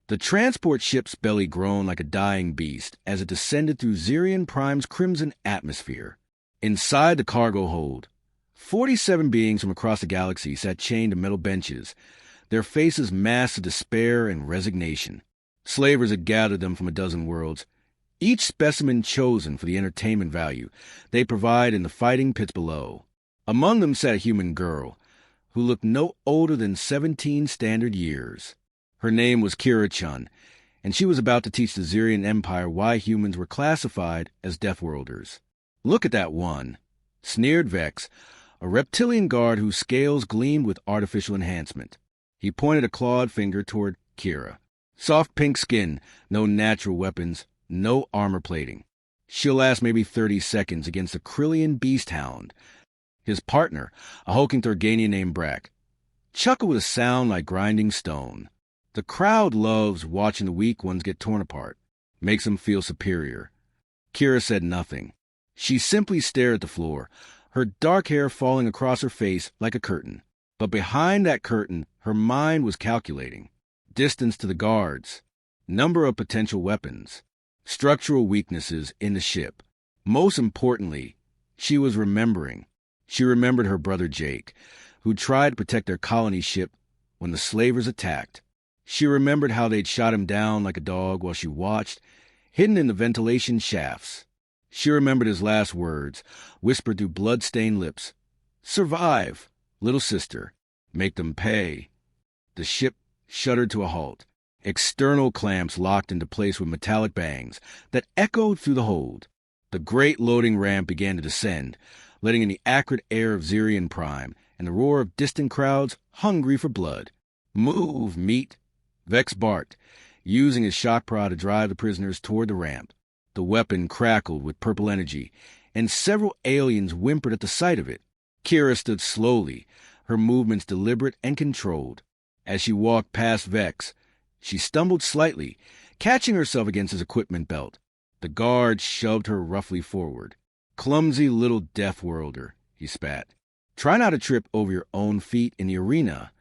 The transport ship's belly groaned like a dying beast as it descended through Xerion Prime's crimson atmosphere. Inside the cargo hold, 47 beings from across the galaxy sat chained to metal benches, their faces masked of despair and resignation. Slavers had gathered them from a dozen worlds, each specimen chosen for the entertainment value they provide in the fighting pits below. Among them sat a human girl, who looked no older than 17 standard years. Her name was Chen, and she was about to teach the Xerion Empire why humans were classified as Deathworlders. "Look at that one," sneered Vex, a reptilian guard whose scales gleamed with artificial enhancement. He pointed a clawed finger toward Kira. "Soft pink skin, no natural weapons, no armor plating. She'll last maybe 30 seconds against a Krillian Beast-Hound." His partner, a hulking Thorganian named Brack, chuckled with a sound like grinding stone. The crowd loves watching the weak ones get torn apart. Makes them feel superior. Kira said nothing. She simply stared at the floor, her dark hair falling across her face like a curtain. But behind that curtain, her mind was calculating. Distance to the guards, number of potential weapons, structural weaknesses in the ship. Most importantly, she was remembering. She remembered her brother Jake, who tried to protect their colony ship when the slavers attacked. She remembered how they'd shot him down like a dog while she watched, hidden in the ventilation shafts. She remembered his last words, whispered through blood-stained lips. "Survive, little sister. Make them pay." The ship shuddered to a halt. External clamps locked into place with metallic bangs that echoed through the hold. The great loading ramp began to descend, letting in the acrid air of Xerion Prime and the roar of distant crowds hungry for blood. "Move, meat!" Vex barked, using his shock prod to drive the prisoners toward the ramp. The weapon crackled with purple energy, and several aliens whimpered at the sight of it. Kira stood slowly, her movements deliberate and controlled. As she walked past Vex, she stumbled slightly, catching herself against his equipment belt. The guard shoved her roughly forward. "Clumsy little Deathworlder," he spat. "Try not to trip over your own feet in the arena."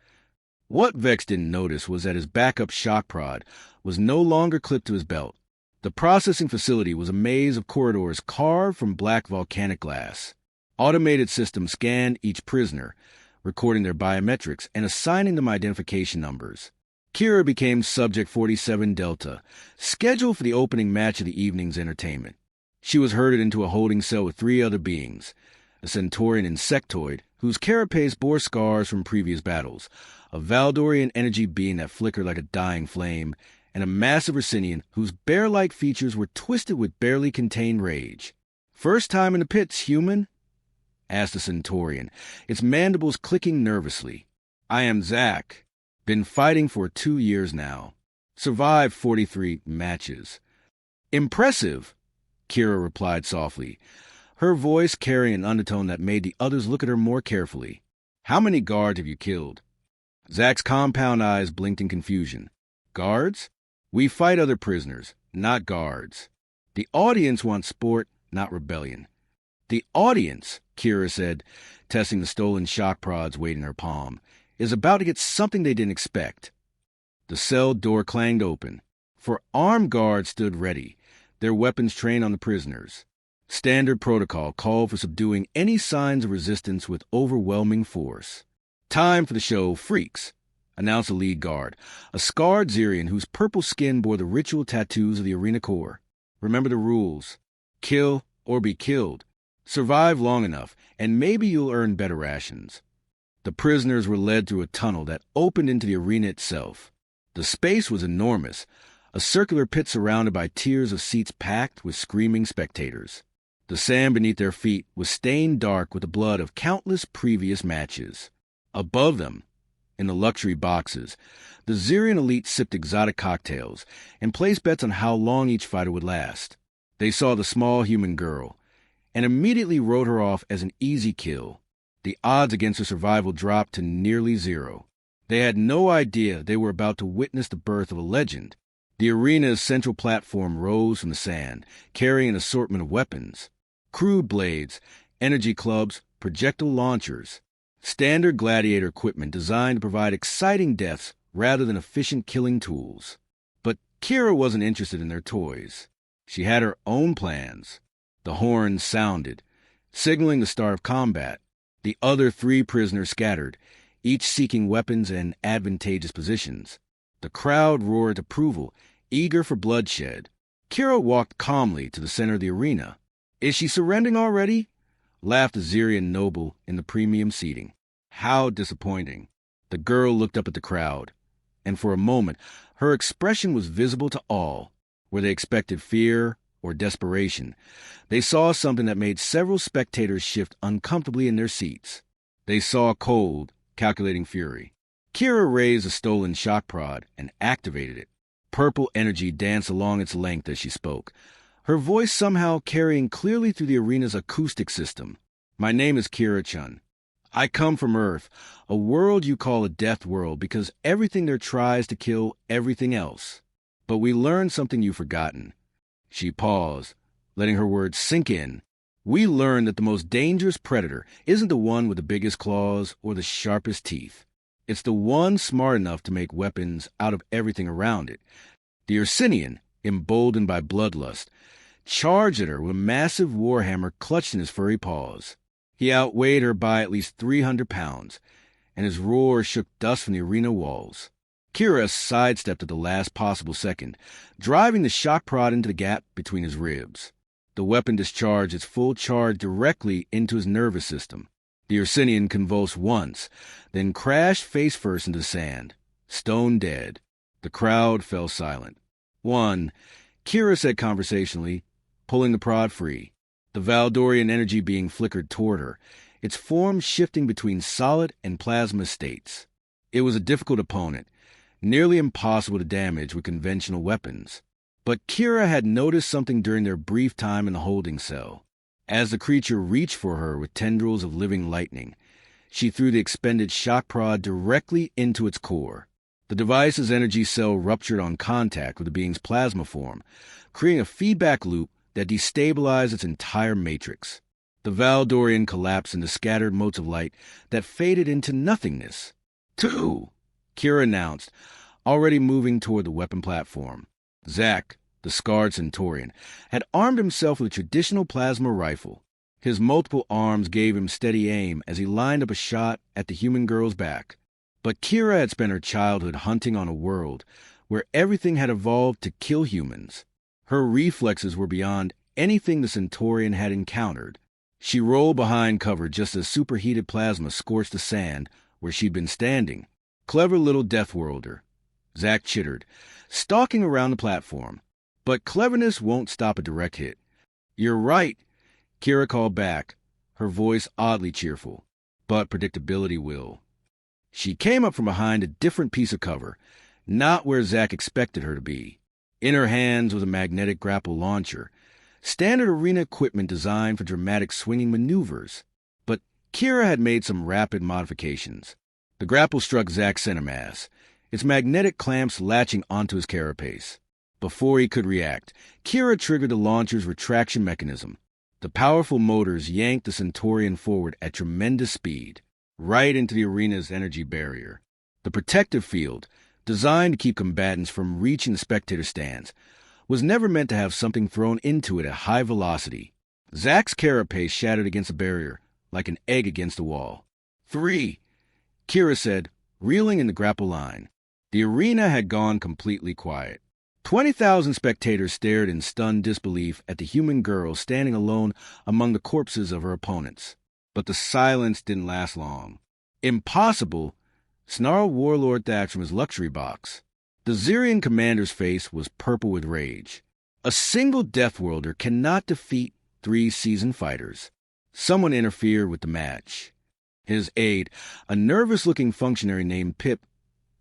What Vex didn't notice was that his backup shock prod was no longer clipped to his belt. The processing facility was a maze of corridors carved from black volcanic glass. Automated systems scanned each prisoner, recording their biometrics and assigning them identification numbers. Kira became Subject 47 Delta, scheduled for the opening match of the evening's entertainment. She was herded into a holding cell with 3 other beings, a Centaurian insectoid whose carapace bore scars from previous battles, a Valdorian energy being that flickered like a dying flame, and a massive Racinian whose bear-like features were twisted with barely contained rage. "First time in the pits, human?" asked the Centaurian, its mandibles clicking nervously. "I am Zach. Been fighting for 2 years now. Survived 43 matches." "Impressive," Kira replied softly, her voice carrying an undertone that made the others look at her more carefully. "How many guards have you killed?" Zach's compound eyes blinked in confusion. "Guards? We fight other prisoners, not guards. The audience wants sport, not rebellion." "The audience," Kira said, testing the stolen shock prods weight in her palm, "is about to get something they didn't expect." The cell door clanged open. 4 armed guards stood ready, their weapons trained on the prisoners. Standard protocol called for subduing any signs of resistance with overwhelming force. "Time for the show, freaks," announced the lead guard, a scarred Xerion whose purple skin bore the ritual tattoos of the arena core. "Remember the rules. Kill or be killed. Survive long enough, and maybe you'll earn better rations." The prisoners were led through a tunnel that opened into the arena itself. The space was enormous, a circular pit surrounded by tiers of seats packed with screaming spectators. The sand beneath their feet was stained dark with the blood of countless previous matches. Above them, in the luxury boxes, the Xerion elite sipped exotic cocktails and placed bets on how long each fighter would last. They saw the small human girl and immediately wrote her off as an easy kill. The odds against her survival dropped to nearly 0. They had no idea they were about to witness the birth of a legend. The arena's central platform rose from the sand, carrying an assortment of weapons. Crude blades, energy clubs, projectile launchers. Standard gladiator equipment designed to provide exciting deaths rather than efficient killing tools. Kira wasn't interested in their toys. She had her own plans. The horn sounded, signaling the start of combat. The other 3 prisoners scattered, each seeking weapons and advantageous positions. The crowd roared approval, eager for bloodshed. Kira walked calmly to the center of the arena. "Is she surrendering already?" laughed a Xerion noble in the premium seating. How disappointing. The girl looked up at the crowd, and for a moment her expression was visible to all. Where they expected fear or desperation, they saw something that made several spectators shift uncomfortably in their seats. They saw cold, calculating fury. Kira raised a stolen shock prod and activated it. Purple energy danced along its length as she spoke, her voice somehow carrying clearly through the arena's acoustic system. "My name is Kira Chen. I come from Earth, a world you call a death world because everything there tries to kill everything else. But we learned something you've forgotten." She paused, letting her words sink in. "We learned that the most dangerous predator isn't the one with the biggest claws or the sharpest teeth. It's the one smart enough to make weapons out of everything around it." The Xerion, emboldened by bloodlust, charged at her with a massive warhammer clutched in his furry paws. He outweighed her by at least 300 pounds, and his roar shook dust from the arena walls. Kira sidestepped at the last possible second, driving the shock prod into the gap between his ribs. The weapon discharged its full charge directly into his nervous system. The Xerion convulsed once, then crashed face first into the sand, stone dead. The crowd fell silent. "One," Kira said conversationally, pulling the prod free, the Valdorian energy being flickered toward her, its form shifting between solid and plasma states. It was a difficult opponent, nearly impossible to damage with conventional weapons. But Kira had noticed something during their brief time in the holding cell. As the creature reached for her with tendrils of living lightning, she threw the expended shock prod directly into its core. The device's energy cell ruptured on contact with the being's plasma form, creating a feedback loop that destabilized its entire matrix. The Valdorian collapsed into scattered motes of light that faded into nothingness. "Two," Kira announced, already moving toward the weapon platform. Zack, the scarred Centaurian, had armed himself with a traditional plasma rifle. His multiple arms gave him steady aim as he lined up a shot at the human girl's back. But Kira had spent her childhood hunting on a world where everything had evolved to kill humans. Her reflexes were beyond anything the Centaurian had encountered. She rolled behind cover just as superheated plasma scorched the sand where she'd been standing. "Clever little Deathworlder," Zack chittered, stalking around the platform. "But cleverness won't stop a direct hit." "You're right," Kira called back, her voice oddly cheerful. "But predictability will." She came up from behind a different piece of cover, not where Zack expected her to be. In her hands was a magnetic grapple launcher, standard arena equipment designed for dramatic swinging maneuvers. But Kira had made some rapid modifications. The grapple struck Zack's center mass, its magnetic clamps latching onto his carapace. Before he could react, Kira triggered the launcher's retraction mechanism. The powerful motors yanked the Centaurian forward at tremendous speed, right into the arena's energy barrier. The protective field, designed to keep combatants from reaching the spectator stands, was never meant to have something thrown into it at high velocity. Zack's carapace shattered against the barrier, like an egg against a wall. "Three," Kira said, reeling in the grapple line. The arena had gone completely quiet. 20,000 spectators stared in stunned disbelief at the human girl standing alone among the corpses of her opponents. But the silence didn't last long. "Impossible!" snarled Warlord Thax from his luxury box. The Xerion commander's face was purple with rage. "A single Deathworlder cannot defeat 3 seasoned fighters." Someone interfered with the match. His aide, a nervous-looking functionary named Pip,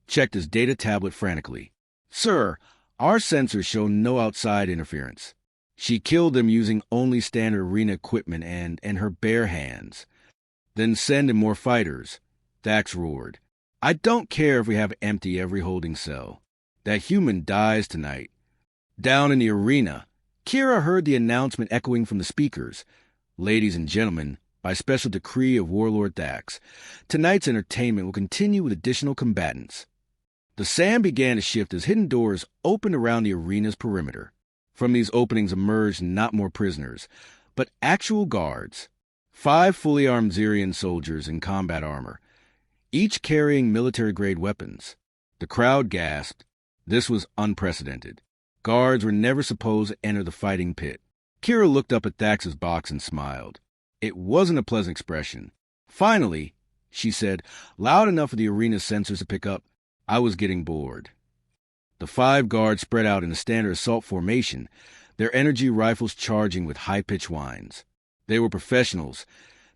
checked his data tablet frantically. "Sir, our sensors show no outside interference. She killed them using only standard arena equipment and her bare hands." "Then send in more fighters," Thax roared. "I don't care if we have to empty every holding cell. That human dies tonight." Down in the arena, Kira heard the announcement echoing from the speakers. "Ladies and gentlemen, by special decree of Warlord Thax, tonight's entertainment will continue with additional combatants." The sand began to shift as hidden doors opened around the arena's perimeter. From these openings emerged not more prisoners, but actual guards. 5 fully armed Xerion soldiers in combat armor, each carrying military-grade weapons. The crowd gasped. This was unprecedented. Guards were never supposed to enter the fighting pit. Kira looked up at Thax's box and smiled. It wasn't a pleasant expression. Finally, she said, loud enough for the arena's sensors to pick up, I was getting bored. The 5 guards spread out in a standard assault formation, their energy rifles charging with high-pitched whines. They were professionals,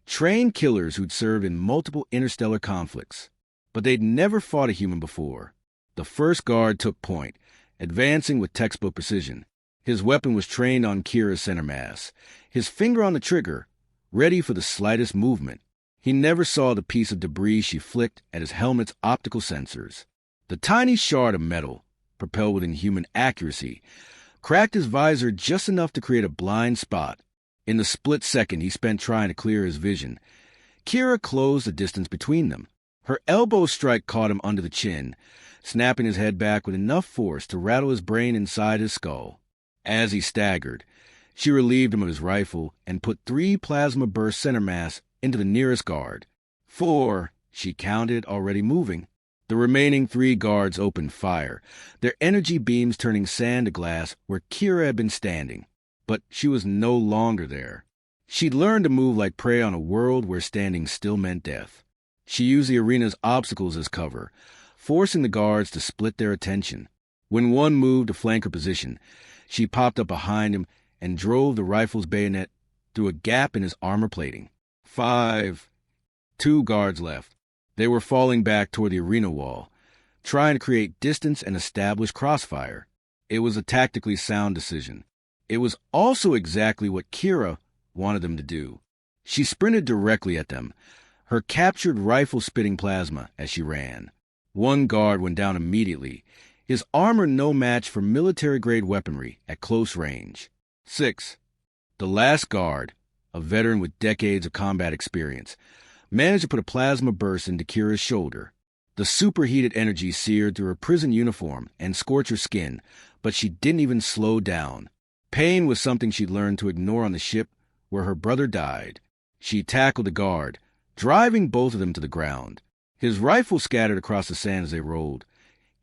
trained killers who'd served in multiple interstellar conflicts. But they'd never fought a human before. The first guard took point, advancing with textbook precision. His weapon was trained on Kira's center mass, his finger on the trigger, ready for the slightest movement. He never saw the piece of debris she flicked at his helmet's optical sensors. The tiny shard of metal, propelled with inhuman accuracy, cracked his visor just enough to create a blind spot. In the split second he spent trying to clear his vision, Kira closed the distance between them. Her elbow strike caught him under the chin, snapping his head back with enough force to rattle his brain inside his skull. As he staggered, she relieved him of his rifle and put 3 plasma burst center mass into the nearest guard. 4, she counted, already moving. The remaining 3 guards opened fire, their energy beams turning sand to glass where Kira had been standing. But she was no longer there. She'd learned to move like prey on a world where standing still meant death. She used the arena's obstacles as cover, forcing the guards to split their attention. When one moved to flank her position, she popped up behind him and drove the rifle's bayonet through a gap in his armor plating. 5. 2 guards left. They were falling back toward the arena wall, trying to create distance and establish crossfire. It was a tactically sound decision. It was also exactly what Kira wanted them to do. She sprinted directly at them, her captured rifle spitting plasma as she ran. 1 guard went down immediately, his armor no match for military-grade weaponry at close range. 6. The last guard, a veteran with decades of combat experience, managed to put a plasma burst into Kira's shoulder. The superheated energy seared through her prison uniform and scorched her skin, but she didn't even slow down. Pain was something she'd learned to ignore on the ship where her brother died. She tackled the guard, driving both of them to the ground. His rifle scattered across the sand as they rolled,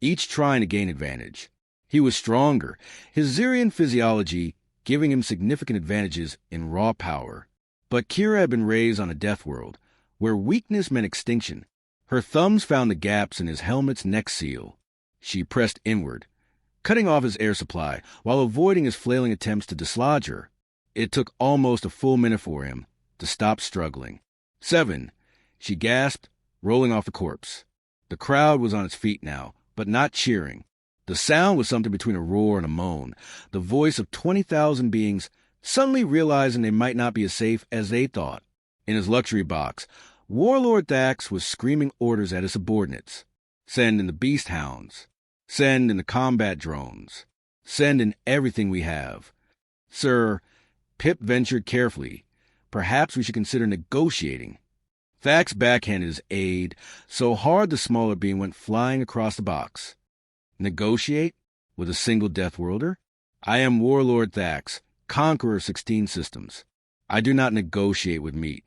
each trying to gain advantage. He was stronger, his Xerion physiology giving him significant advantages in raw power. But Kira had been raised on a death world, where weakness meant extinction. Her thumbs found the gaps in his helmet's neck seal. She pressed inward, cutting off his air supply while avoiding his flailing attempts to dislodge her. It took almost a full minute for him to stop struggling. 7. She gasped, rolling off the corpse. The crowd was on its feet now, but not cheering. The sound was something between a roar and a moan, the voice of 20,000 beings suddenly realizing they might not be as safe as they thought. In his luxury box, Warlord Thax was screaming orders at his subordinates. Send in the Beast-Hounds. Send in the combat drones. Send in everything we have. Sir, Pip ventured carefully. Perhaps we should consider negotiating. Thax backhanded his aide so hard the smaller being went flying across the box. Negotiate? With a single Deathworlder? I am Warlord Thax, conqueror of 16 systems. I do not negotiate with meat.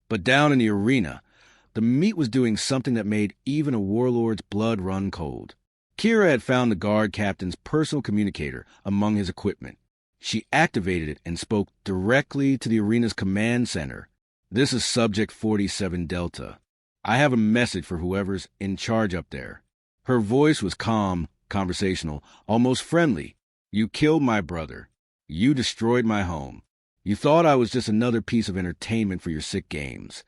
But down in the arena, the meat was doing something that made even a warlord's blood run cold. Kira had found the guard captain's personal communicator among his equipment. She activated it and spoke directly to the arena's command center. This is Subject 47 Delta. I have a message for whoever's in charge up there. Her voice was calm, conversational, almost friendly. You killed my brother. You destroyed my home. You thought I was just another piece of entertainment for your sick games.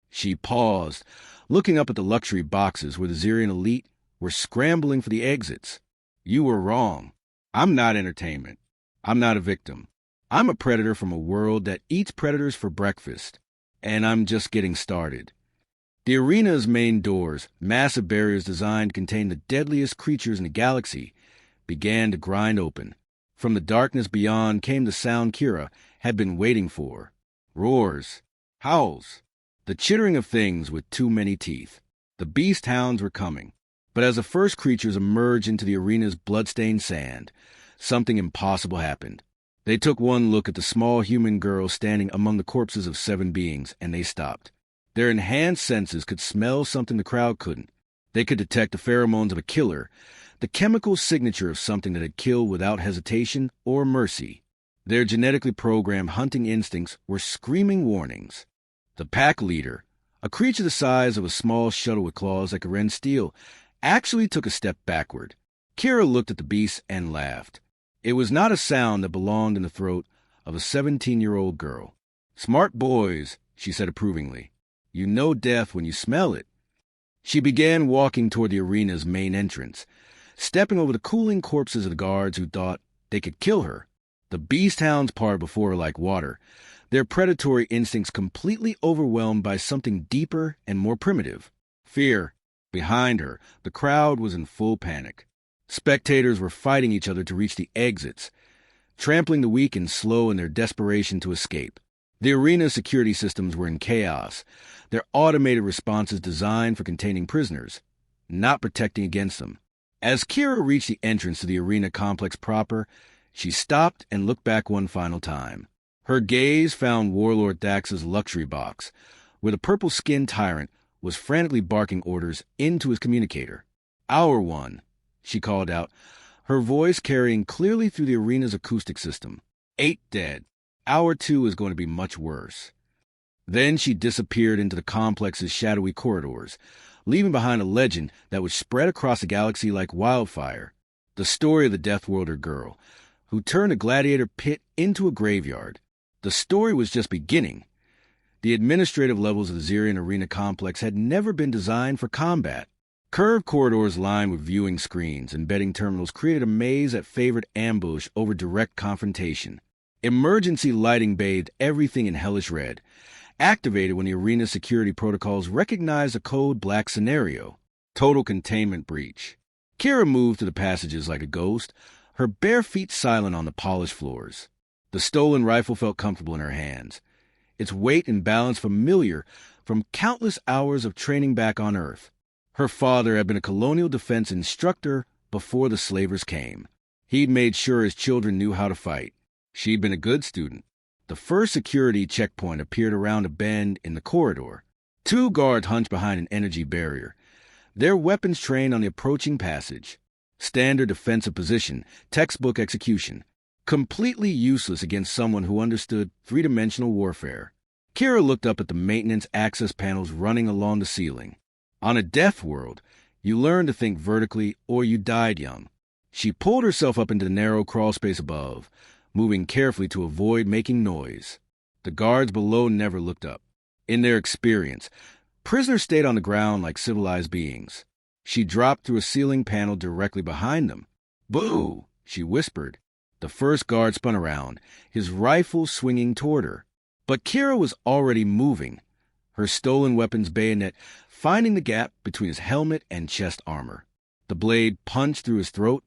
She paused, looking up at the luxury boxes where the Xerion elite were scrambling for the exits. You were wrong. I'm not entertainment. I'm not a victim. I'm a predator from a world that eats predators for breakfast. And I'm just getting started. The arena's main doors, massive barriers designed to contain the deadliest creatures in the galaxy, began to grind open. From the darkness beyond came the sound Kira had been waiting for. Roars, howls, the chittering of things with too many teeth. The Beast-Hounds were coming. But as the first creatures emerged into the arena's blood-stained sand, something impossible happened. They took one look at the small human girl standing among the corpses of 7 beings, and they stopped. Their enhanced senses could smell something the crowd couldn't. They could detect the pheromones of a killer, the chemical signature of something that had killed without hesitation or mercy. Their genetically programmed hunting instincts were screaming warnings. The pack leader, a creature the size of a small shuttle with claws that could rend steel, actually took a step backward. Kira looked at the beast and laughed. It was not a sound that belonged in the throat of a 17-year-old girl. "Smart boys," she said approvingly. "You know death when you smell it." She began walking toward the arena's main entrance, stepping over the cooling corpses of the guards who thought they could kill her. The Beast-Hounds parted before her like water, their predatory instincts completely overwhelmed by something deeper and more primitive. Fear. Behind her, the crowd was in full panic. Spectators were fighting each other to reach the exits, trampling the weak and slow in their desperation to escape. The arena's security systems were in chaos, their automated responses designed for containing prisoners, not protecting against them. As Kira reached the entrance to the arena complex proper, she stopped and looked back one final time. Her gaze found Warlord Thax's luxury box, where the purple-skinned tyrant was frantically barking orders into his communicator. "Hour 1, she called out, her voice carrying clearly through the arena's acoustic system. 8 dead. Hour 2 is going to be much worse." Then she disappeared into the complex's shadowy corridors, leaving behind a legend that would spread across the galaxy like wildfire. The story of the Deathworlder girl, who turned a gladiator pit into a graveyard. The story was just beginning. The administrative levels of the Xerion arena complex had never been designed for combat. Curved corridors lined with viewing screens and betting terminals created a maze that favored ambush over direct confrontation. Emergency lighting bathed everything in hellish red, activated when the arena's security protocols recognized a code black scenario. Total containment breach. Kira moved through the passages like a ghost, her bare feet silent on the polished floors. The stolen rifle felt comfortable in her hands, its weight and balance familiar from countless hours of training back on Earth. Her father had been a colonial defense instructor before the slavers came. He'd made sure his children knew how to fight. She'd been a good student. The first security checkpoint appeared around a bend in the corridor. 2 guards hunched behind an energy barrier, their weapons trained on the approaching passage. Standard defensive position, textbook execution. Completely useless against someone who understood 3-dimensional warfare. Kira looked up at the maintenance access panels running along the ceiling. On a death world, you learned to think vertically or you died young. She pulled herself up into the narrow crawl space above, moving carefully to avoid making noise. The guards below never looked up. In their experience, prisoners stayed on the ground like civilized beings. She dropped through a ceiling panel directly behind them. "Boo!" she whispered. The first guard spun around, his rifle swinging toward her. But Kira was already moving, her stolen weapon's bayonet finding the gap between his helmet and chest armor. The blade punched through his throat,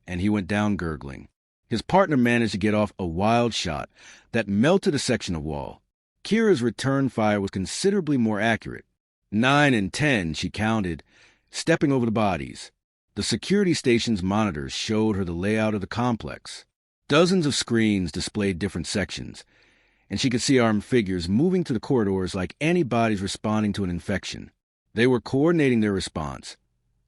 and he went down gurgling. His partner managed to get off a wild shot that melted a section of wall. Kira's return fire was considerably more accurate. 9 and 10, she counted, stepping over the bodies. The security station's monitors showed her the layout of the complex. Dozens of screens displayed different sections, and she could see armed figures moving through the corridors like antibodies responding to an infection. They were coordinating their response,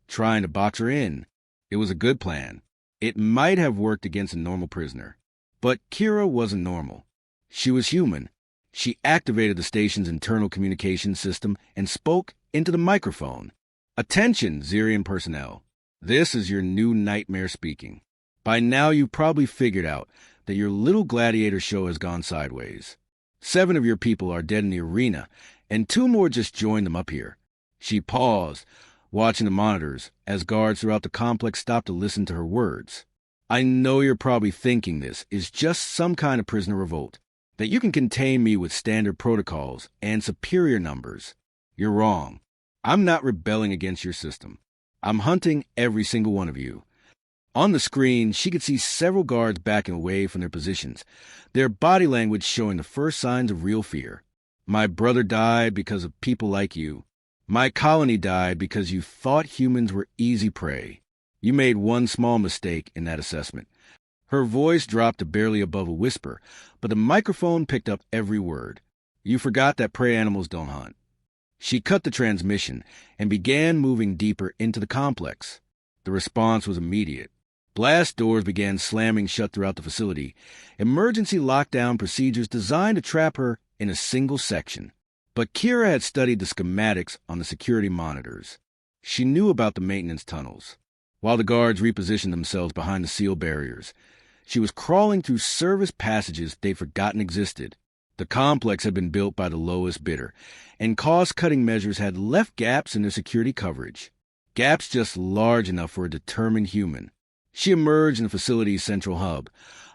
trying to box her in. It was a good plan. It might have worked against a normal prisoner. But Kira wasn't normal. She was human. She activated the station's internal communication system and spoke into the microphone. "Attention, Xerion personnel. This is your new nightmare speaking. By now you've probably figured out that your little gladiator show has gone sideways. 7 of your people are dead in the arena, and 2 more just joined them up here." She paused, watching the monitors, as guards throughout the complex stopped to listen to her words. "I know you're probably thinking this is just some kind of prisoner revolt, that you can contain me with standard protocols and superior numbers. You're wrong. I'm not rebelling against your system. I'm hunting every single one of you." On the screen, she could see several guards backing away from their positions, their body language showing the first signs of real fear. "My brother died because of people like you. My colony died because you thought humans were easy prey. You made one small mistake in that assessment. Her voice dropped to barely above a whisper, but the microphone picked up every word. You forgot that prey animals don't hunt. She cut the transmission and began moving deeper into the complex. The response was immediate. Blast doors began slamming shut throughout the facility, emergency lockdown procedures designed to trap her in a single section. But Kira had studied the schematics on the security monitors. She knew about the maintenance tunnels. While the guards repositioned themselves behind the sealed barriers, she was crawling through service passages they'd forgotten existed. The complex had been built by the lowest bidder, and cost-cutting measures had left gaps in their security coverage. Gaps just large enough for a determined human. She emerged in the facility's central hub,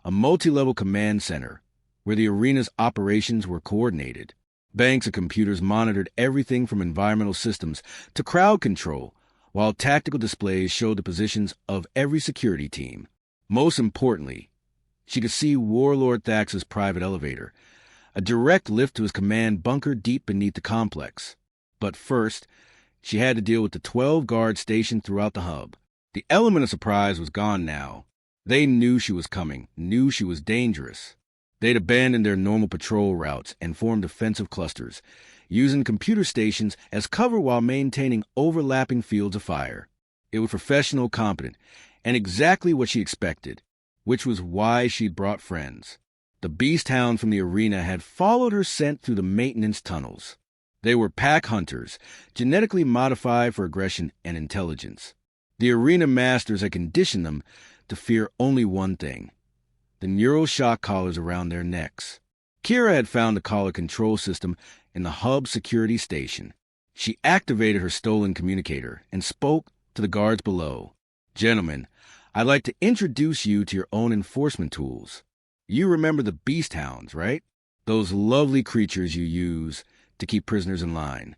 a multi-level command center, where the arena's operations were coordinated. Banks of computers monitored everything from environmental systems to crowd control, while tactical displays showed the positions of every security team. Most importantly, she could see Warlord Thax's private elevator, a direct lift to his command bunker deep beneath the complex. But first, she had to deal with the 12 guards stationed throughout the hub. The element of surprise was gone now. They knew she was coming, knew she was dangerous. They'd abandoned their normal patrol routes and formed defensive clusters, using computer stations as cover while maintaining overlapping fields of fire. It was professional, competent, and exactly what she expected, which was why she'd brought friends. The Beast-Hounds from the arena had followed her scent through the maintenance tunnels. They were pack hunters, genetically modified for aggression and intelligence. The arena masters had conditioned them to fear only one thing: the neural shock collars around their necks. Kira had found the collar control system in the hub security station. She activated her stolen communicator and spoke to the guards below. "Gentlemen, I'd like to introduce you to your own enforcement tools. You remember the Beast-Hounds, right? Those lovely creatures you use to keep prisoners in line."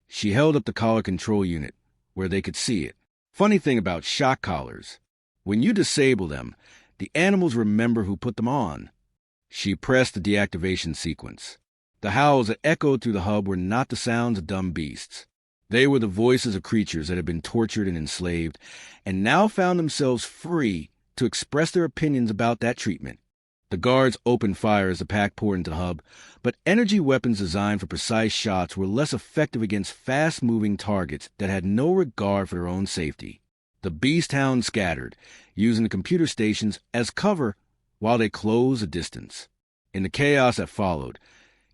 She held up the collar control unit where they could see it. Funny thing about shock collars, when you disable them, the animals remember who put them on. She pressed the deactivation sequence. The howls that echoed through the hub were not the sounds of dumb beasts. They were the voices of creatures that had been tortured and enslaved, and now found themselves free to express their opinions about that treatment. The guards opened fire as the pack poured into the hub, but energy weapons designed for precise shots were less effective against fast-moving targets that had no regard for their own safety. The Beast-Hounds scattered, using the computer stations as cover while they closed a distance. In the chaos that followed,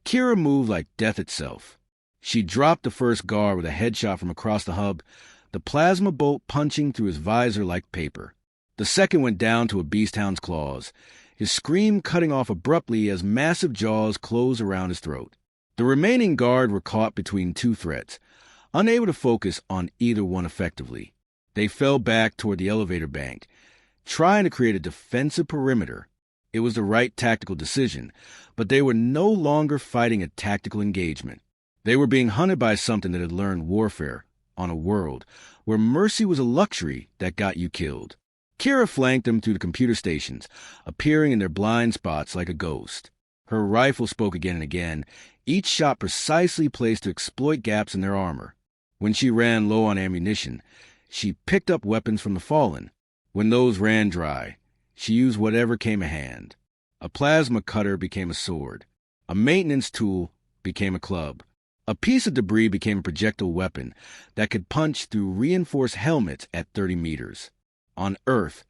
Kira moved like death itself. She dropped the first guard with a headshot from across the hub, the plasma bolt punching through his visor like paper. The second went down to a Beast-Hound's claws, his scream cutting off abruptly as massive jaws closed around his throat. The remaining guard were caught between two threats, unable to focus on either one effectively. They fell back toward the elevator bank, trying to create a defensive perimeter. It was the right tactical decision, but they were no longer fighting a tactical engagement. They were being hunted by something that had learned warfare on a world where mercy was a luxury that got you killed. Kira flanked them through the computer stations, appearing in their blind spots like a ghost. Her rifle spoke again and again, each shot precisely placed to exploit gaps in their armor. When she ran low on ammunition, she picked up weapons from the fallen. When those ran dry, she used whatever came to hand. A plasma cutter became a sword. A maintenance tool became a club. A piece of debris became a projectile weapon that could punch through reinforced helmets at 30 meters. On Earth,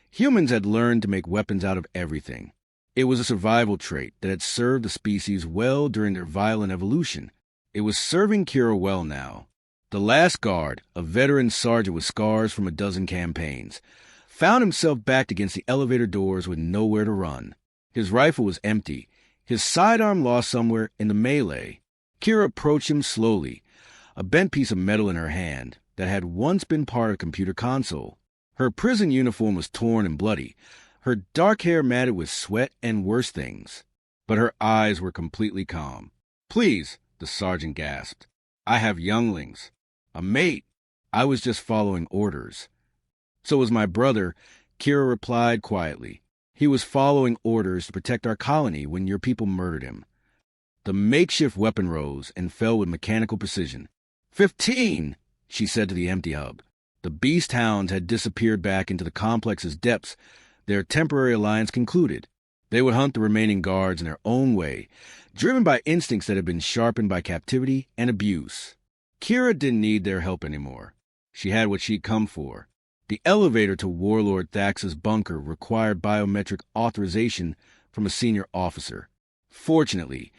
humans had learned to make weapons out of everything. It was a survival trait that had served the species well during their violent evolution. It was serving Kira well now. The last guard, a veteran sergeant with scars from a dozen campaigns, found himself backed against the elevator doors with nowhere to run. His rifle was empty, his sidearm lost somewhere in the melee. Kira approached him slowly, a bent piece of metal in her hand that had once been part of a computer console. Her prison uniform was torn and bloody, her dark hair matted with sweat and worse things. But her eyes were completely calm. "Please," the sergeant gasped. "I have younglings. A mate. I was just following orders." "So was my brother," Kira replied quietly. "He was following orders to protect our colony when your people murdered him." The makeshift weapon rose and fell with mechanical precision. "15," she said to the empty hub. The Beast-Hounds had disappeared back into the complex's depths, their temporary alliance concluded. They would hunt the remaining guards in their own way, driven by instincts that had been sharpened by captivity and abuse. Kira didn't need their help anymore. She had what she'd come for. The elevator to Warlord Thax's bunker required biometric authorization from a senior officer. Fortunately,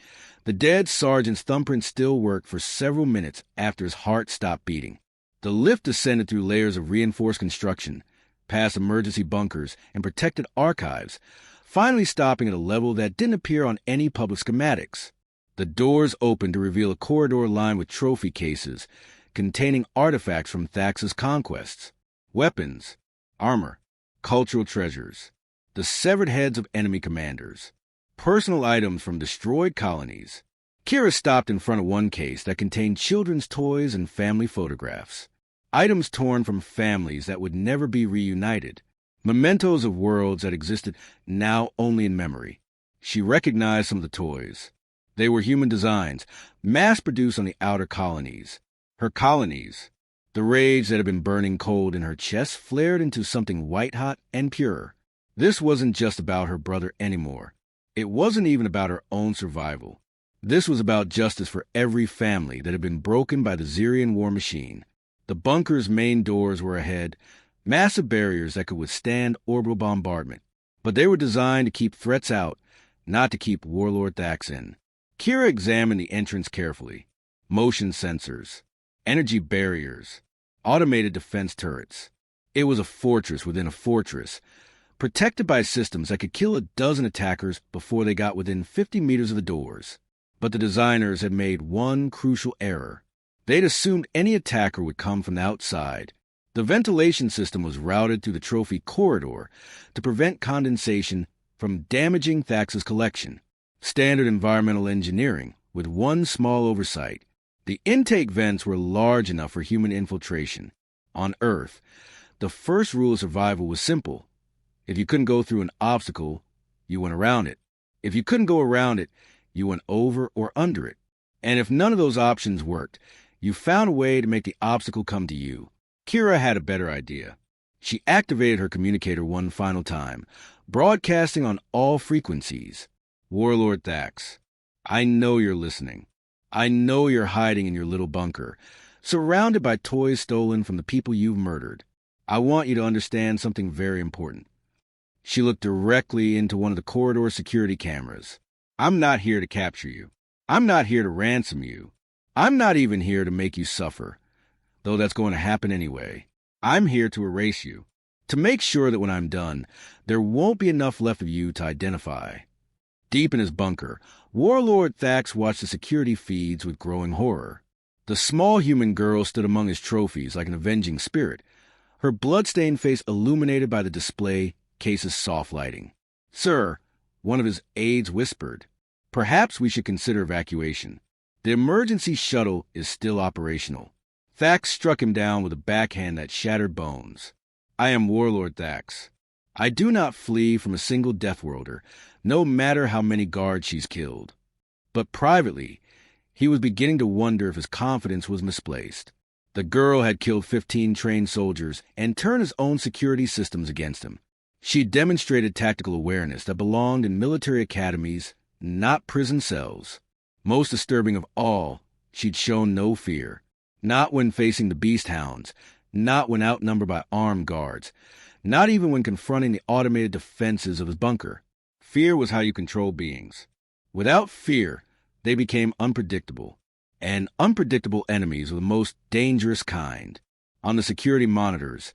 the dead sergeant's thumbprint still worked for several minutes after his heart stopped beating. The lift descended through layers of reinforced construction, past emergency bunkers and protected archives, finally stopping at a level that didn't appear on any public schematics. The doors opened to reveal a corridor lined with trophy cases containing artifacts from Thax's conquests. Weapons, armor, cultural treasures, the severed heads of enemy commanders, personal items from destroyed colonies. Kira stopped in front of one case that contained children's toys and family photographs. Items torn from families that would never be reunited. Mementos of worlds that existed now only in memory. She recognized some of the toys. They were human designs, mass-produced on the outer colonies. Her colonies. The rage that had been burning cold in her chest flared into something white-hot and pure. This wasn't just about her brother anymore. It wasn't even about her own survival. This was about justice for every family that had been broken by the Xerion war machine. The bunker's main doors were ahead, massive barriers that could withstand orbital bombardment. But they were designed to keep threats out, not to keep Warlord Thax in. Kira examined the entrance carefully. Motion sensors, energy barriers, automated defense turrets. It was a fortress within a fortress, protected by systems that could kill a dozen attackers before they got within 50 meters of the doors. But the designers had made one crucial error. They'd assumed any attacker would come from the outside. The ventilation system was routed through the trophy corridor to prevent condensation from damaging Thax's collection. Standard environmental engineering, with one small oversight. The intake vents were large enough for human infiltration. On Earth, the first rule of survival was simple. If you couldn't go through an obstacle, you went around it. If you couldn't go around it, you went over or under it. And if none of those options worked, you found a way to make the obstacle come to you. Kira had a better idea. She activated her communicator one final time, broadcasting on all frequencies. Warlord Thax, I know you're listening. I know you're hiding in your little bunker, surrounded by toys stolen from the people you've murdered. I want you to understand something very important. She looked directly into one of the corridor security cameras. I'm not here to capture you. I'm not here to ransom you. I'm not even here to make you suffer, though that's going to happen anyway. I'm here to erase you, to make sure that when I'm done, there won't be enough left of you to identify. Deep in his bunker, Warlord Thax watched the security feeds with growing horror. The small human girl stood among his trophies like an avenging spirit, her blood-stained face illuminated by the display case's soft lighting. "Sir," one of his aides whispered, "perhaps we should consider evacuation. The emergency shuttle is still operational." Thax struck him down with a backhand that shattered bones. "I am Warlord Thax. I do not flee from a single Deathworlder, no matter how many guards she's killed." But privately, he was beginning to wonder if his confidence was misplaced. The girl had killed 15 trained soldiers and turned his own security systems against him. She demonstrated tactical awareness that belonged in military academies, not prison cells. Most disturbing of all, she'd shown no fear. Not when facing the Beast-Hounds, not when outnumbered by armed guards, not even when confronting the automated defenses of his bunker. Fear was how you control beings. Without fear, they became unpredictable. And unpredictable enemies were the most dangerous kind. On the security monitors,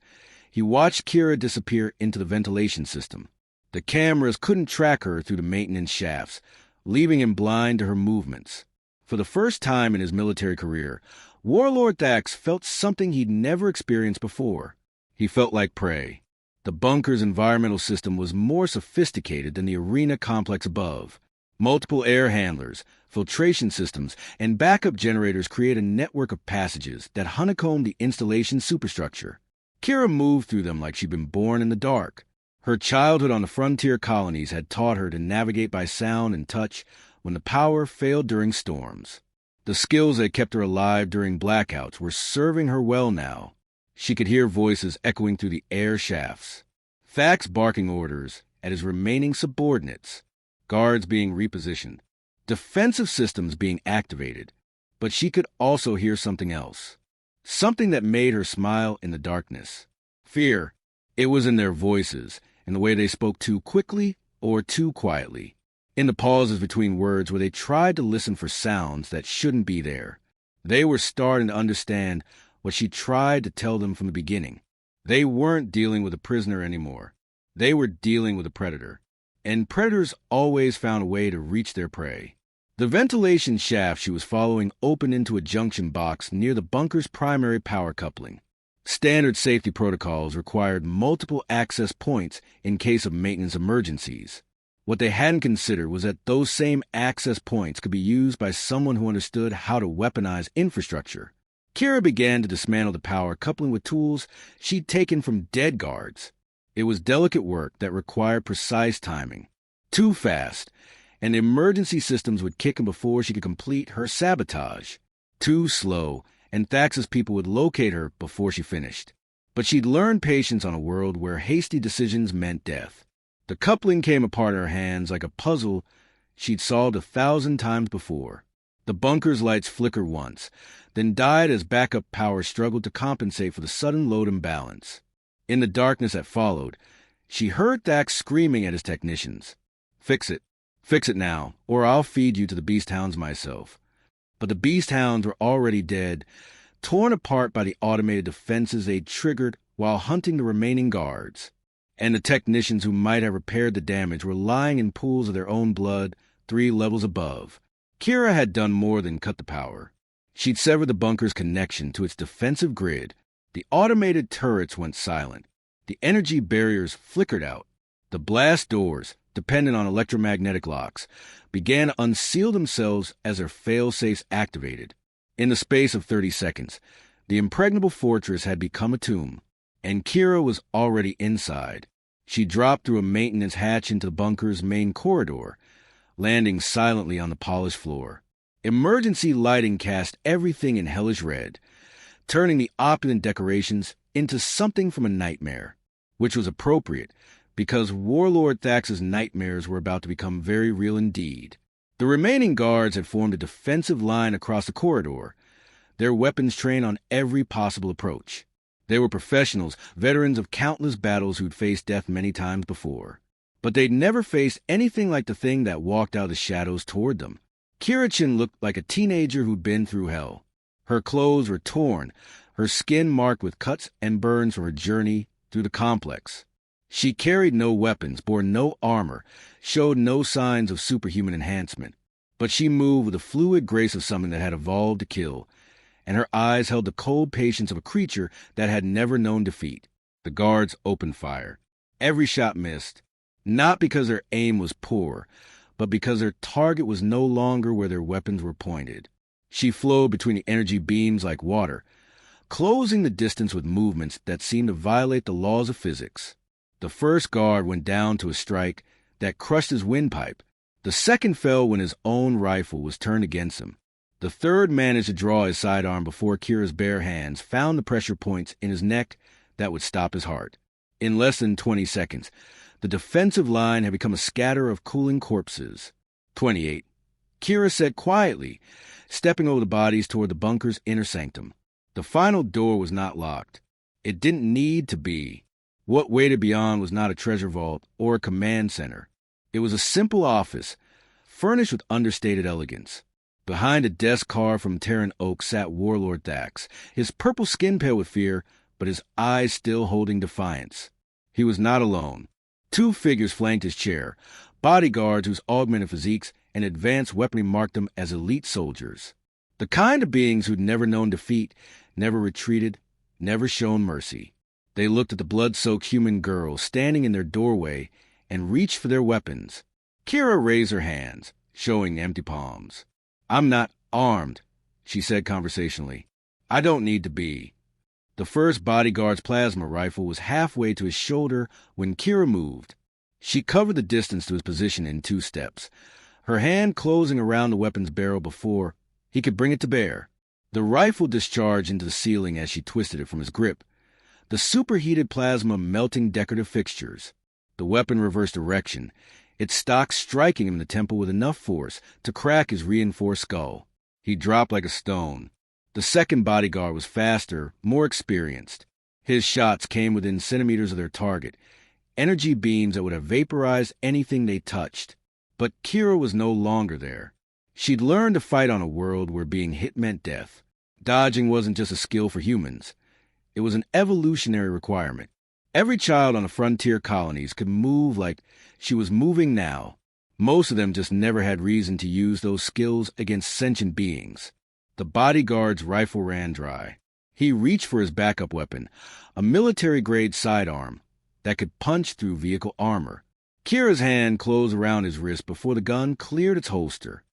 he watched Kira disappear into the ventilation system. The cameras couldn't track her through the maintenance shafts, leaving him blind to her movements. For the first time in his military career, Warlord Thax felt something he'd never experienced before. He felt like prey. The bunker's environmental system was more sophisticated than the arena complex above. Multiple air handlers, filtration systems, and backup generators create a network of passages that honeycomb the installation's superstructure. Kira moved through them like she'd been born in the dark. Her childhood on the frontier colonies had taught her to navigate by sound and touch when the power failed during storms. The skills that kept her alive during blackouts were serving her well now. She could hear voices echoing through the air shafts. Thax barking orders at his remaining subordinates, guards being repositioned, defensive systems being activated. But she could also hear something else. Something that made her smile in the darkness. Fear. It was in their voices, in the way they spoke too quickly or too quietly, in the pauses between words where they tried to listen for sounds that shouldn't be there. They were starting to understand what she tried to tell them from the beginning. They weren't dealing with a prisoner anymore. They were dealing with a predator. And predators always found a way to reach their prey. The ventilation shaft she was following opened into a junction box near the bunker's primary power coupling. Standard safety protocols required multiple access points in case of maintenance emergencies. What they hadn't considered was that those same access points could be used by someone who understood how to weaponize infrastructure. Kira began to dismantle the power coupling with tools she'd taken from dead guards. It was delicate work that required precise timing. Too fast, and the emergency systems would kick in before she could complete her sabotage. Too slow, and Thax's people would locate her before she finished. But she'd learned patience on a world where hasty decisions meant death. The coupling came apart in her hands like a puzzle she'd solved 1,000 times before. The bunker's lights flickered once, then died as backup power struggled to compensate for the sudden load imbalance. In the darkness that followed, she heard Thax screaming at his technicians. Fix it now, or I'll feed you to the Beast-Hounds myself." But the Beast-Hounds were already dead, torn apart by the automated defenses they'd triggered while hunting the remaining guards. And the technicians who might have repaired the damage were lying in pools of their own blood 3 levels above. Kira had done more than cut the power. She'd severed the bunker's connection to its defensive grid. The automated turrets went silent. The energy barriers flickered out. The blast doors, dependent on electromagnetic locks, began to unseal themselves as their fail-safes activated. In the space of 30 seconds, the impregnable fortress had become a tomb, and Kira was already inside. She dropped through a maintenance hatch into the bunker's main corridor, landing silently on the polished floor. Emergency lighting cast everything in hellish red, turning the opulent decorations into something from a nightmare, which was appropriate because Warlord Thax's nightmares were about to become very real indeed. The remaining guards had formed a defensive line across the corridor, their weapons trained on every possible approach. They were professionals, veterans of countless battles who'd faced death many times before. But they'd never faced anything like the thing that walked out of the shadows toward them. Chen looked like a teenager who'd been through hell. Her clothes were torn, her skin marked with cuts and burns from her journey through the complex. She carried no weapons, bore no armor, showed no signs of superhuman enhancement. But she moved with the fluid grace of something that had evolved to kill, and her eyes held the cold patience of a creature that had never known defeat. The guards opened fire. Every shot missed, not because their aim was poor, but because their target was no longer where their weapons were pointed. She flowed between the energy beams like water, closing the distance with movements that seemed to violate the laws of physics. The first guard went down to a strike that crushed his windpipe. The second fell when his own rifle was turned against him. The third managed to draw his sidearm before Kira's bare hands found the pressure points in his neck that would stop his heart. In less than 20 seconds, the defensive line had become a scatter of cooling corpses. 28. Kira said quietly, stepping over the bodies toward the bunker's inner sanctum. The final door was not locked. It didn't need to be. What waited beyond was not a treasure vault or a command center. It was a simple office, furnished with understated elegance. Behind a desk carved from Terran oak sat Warlord Thax, his purple skin pale with fear, but his eyes still holding defiance. He was not alone. 2 figures flanked his chair, bodyguards whose augmented physiques and advanced weaponry marked them as elite soldiers. The kind of beings who'd never known defeat, never retreated, never shown mercy. They looked at the blood-soaked human girl standing in their doorway and reached for their weapons. Kira raised her hands, showing empty palms. "I'm not armed," she said conversationally. "I don't need to be." The first bodyguard's plasma rifle was halfway to his shoulder when Kira moved. She covered the distance to his position in 2 steps, her hand closing around the weapon's barrel before he could bring it to bear. The rifle discharged into the ceiling as she twisted it from his grip, the superheated plasma melting decorative fixtures. The weapon reversed direction, its stock striking him in the temple with enough force to crack his reinforced skull. He dropped like a stone. The second bodyguard was faster, more experienced. His shots came within centimeters of their target, energy beams that would have vaporized anything they touched. But Kira was no longer there. She'd learned to fight on a world where being hit meant death. Dodging wasn't just a skill for humans. It was an evolutionary requirement. Every child on the frontier colonies could move like she was moving now. Most of them just never had reason to use those skills against sentient beings. The bodyguard's rifle ran dry. He reached for his backup weapon, a military-grade sidearm that could punch through vehicle armor. Kira's hand closed around his wrist before the gun cleared its holster.